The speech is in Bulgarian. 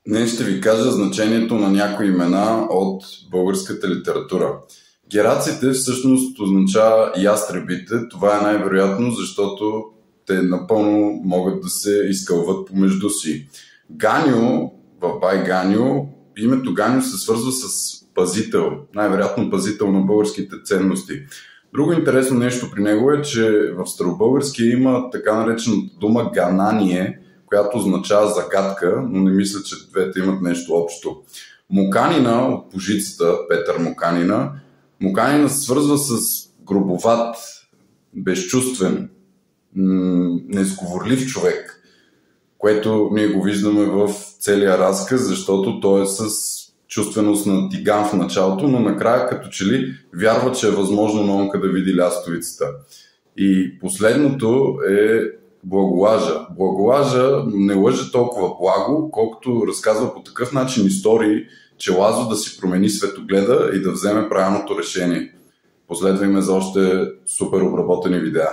Днес ще ви кажа значението на някои имена от българската литература. Гераците всъщност означава ястребите. Това е най-вероятно, защото те напълно могат да се изкълват помежду си. Ганьо, в Бай Ганьо, името Ганьо се свързва с пазител, най-вероятно пазител на българските ценности. Друго интересно нещо при него е, че в старобългарски има така наречената дума ганание, която означава загадка, но не мисля, че двете имат нещо общо. Моканина от Божицата, Петър Моканина, Моканина се свързва с грубоват, безчувствен, несговорлив човек, което ние го виждаме в целия разказ, защото той е с чувственост на тиган в началото, но накрая като че ли вярва, че е възможно Нонка да види лястовицата. И последното е Благолажа. Благолажа не лъже толкова благо, колкото разказва по такъв начин истории, че Лазо да си промени светогледа и да вземе правилното решение. Последвай ме за още супер обработени видеа.